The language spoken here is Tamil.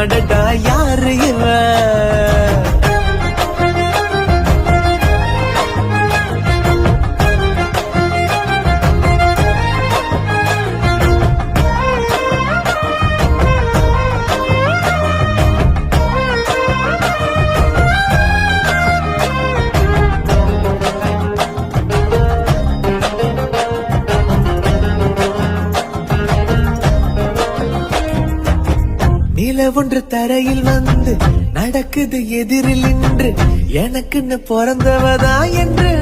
அடடா யாரு இவன்? நிலவொன்று தரையில் வந்து நடக்குது எதிரில் நின்று எனக்குன்னு பிறந்தவதா என்று